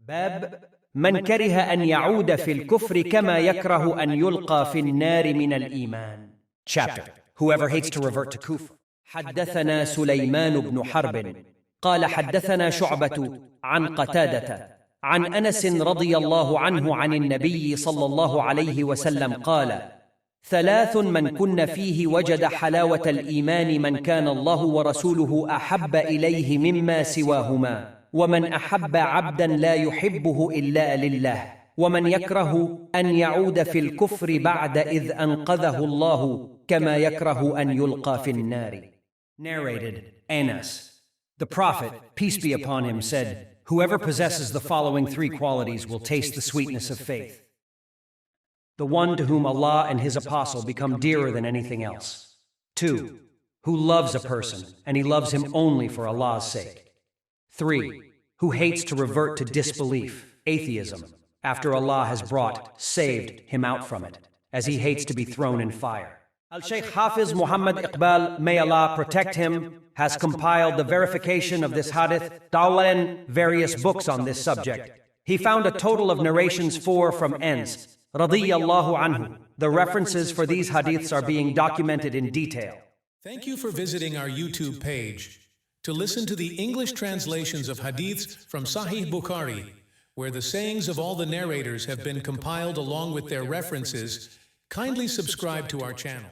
باب من كره أن يعود في الكفر كما يكره أن يلقى في النار من الإيمان. Chapter. Whoever hates to revert to kufr. حدثنا سليمان بن حرب قال حدثنا شعبة عن قتادة عن أنس رضي الله عنه عن النبي صلى الله عليه وسلم قال: ثلاث من كن فيه وجد حلاوة الإيمان: من كان الله ورسوله أحب إليه مما سواهما، ومن أحب عبدا لا يحبه إلا لله، ومن يكره أن يعود في الكفر بعد إذ أنقذه الله كما يكره أن يلقى في النار. Narrated, Anas. The Prophet, peace be upon him, said, whoever possesses the following three qualities will taste the sweetness of faith. The one to whom Allah and His Apostle become dearer than anything else. 2. Who loves a person, and he loves him only for Allah's sake. 3. Who hates to revert to disbelief, atheism, after Allah has saved him out from it, as he hates to be thrown in fire. Al-Shaykh Hafiz Muhammad Iqbal, may Allah protect him, has compiled the verification of this hadith, in various books on this subject. He found a total of narrations 4 from Anas radiyallahu anhu. The references for these hadiths are being documented in detail. Thank you for visiting our YouTube page. To listen to the English translations of hadiths from Sahih Bukhari, where the sayings of all the narrators have been compiled along with their references, kindly subscribe to our channel.